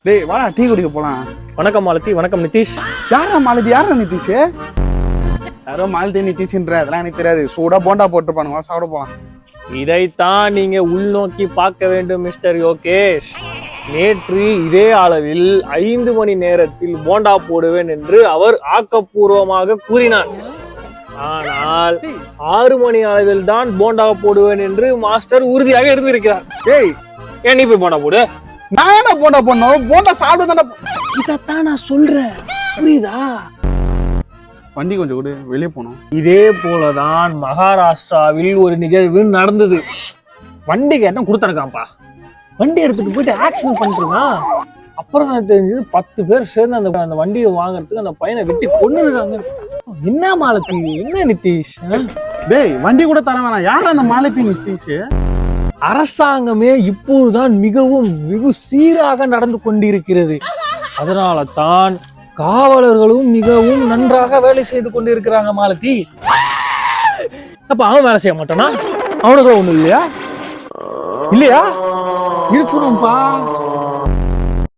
டேய் வாடா டீ குடிக்க போலாம். வணக்கம் மாலதி. வணக்கம் நிதிஷ். யாரா மாலதி? யாரா நிதிஷ்? யாரோ மாலதி நிதிஷ்ன்ற அதெல்லாம் எனக்கு தெரியாது. சூடா போண்டா போட்டுருப்பானுங்க, சாப்பிட போலாம். இதைத்தான் நீங்க உள்நோக்கி பார்க்க வேண்டும் மிஸ்டர் யோகேஷ். நேற்று இதே அளவில் 5 மணி நேரத்தில் போண்டா போடுவேன் என்று அவர் ஆக்கப்பூர்வமாக கூறினார். ஆனால் 6 மணி அளவில் தான் போண்டா போடுவேன் என்று மாஸ்டர் உறுதியாக இருந்திருக்கிறார். டேய் ஏன் நீ போய் போண்டா போடு? நான் என்ன போண்டா பண்ணோம்? போண்டா சாப்பிட தானே. இதைத்தான் நான் சொல்றேன், புரியுதா? வண்டி கொஞ்சம் கூட வெளியே போனோம். இதே போலதான் மகாராஷ்டிராவில் ஒரு நிகழ்வு நடந்தது. வண்டி கேட்டா கொடுத்துருக்கான்ப்பா. வண்டி எடுத்துட்டு போயிட்டு ஆக்சிடென்ட் பண்ணிருக்கா. அப்புறம் தான் தெரிஞ்சது 10 பேர் சேர்ந்து அந்த வண்டியை வாங்குறதுக்கு அந்த பையனை வெட்டி கொண்டு இருக்காங்க. என்ன மாலதி, என்ன நிதிஷ்? டேய் வண்டி கூட தர வேணாம். யார் அந்த மாலதி நிதிஷ்? அரசாங்கமே இப்போதுதான் வெகு சீராக நடந்து கொண்டிருக்கிறது. அதனால தான் காவலர்களும் மிகவும் நன்றாக வேலை செய்து கொண்டிருக்கிறாங்க மாலதி. அப்ப அவன் வேலை செய்ய மாட்டானா? அவனுக்கு ஒண்ணு இல்லையா? இருக்கணும்பா.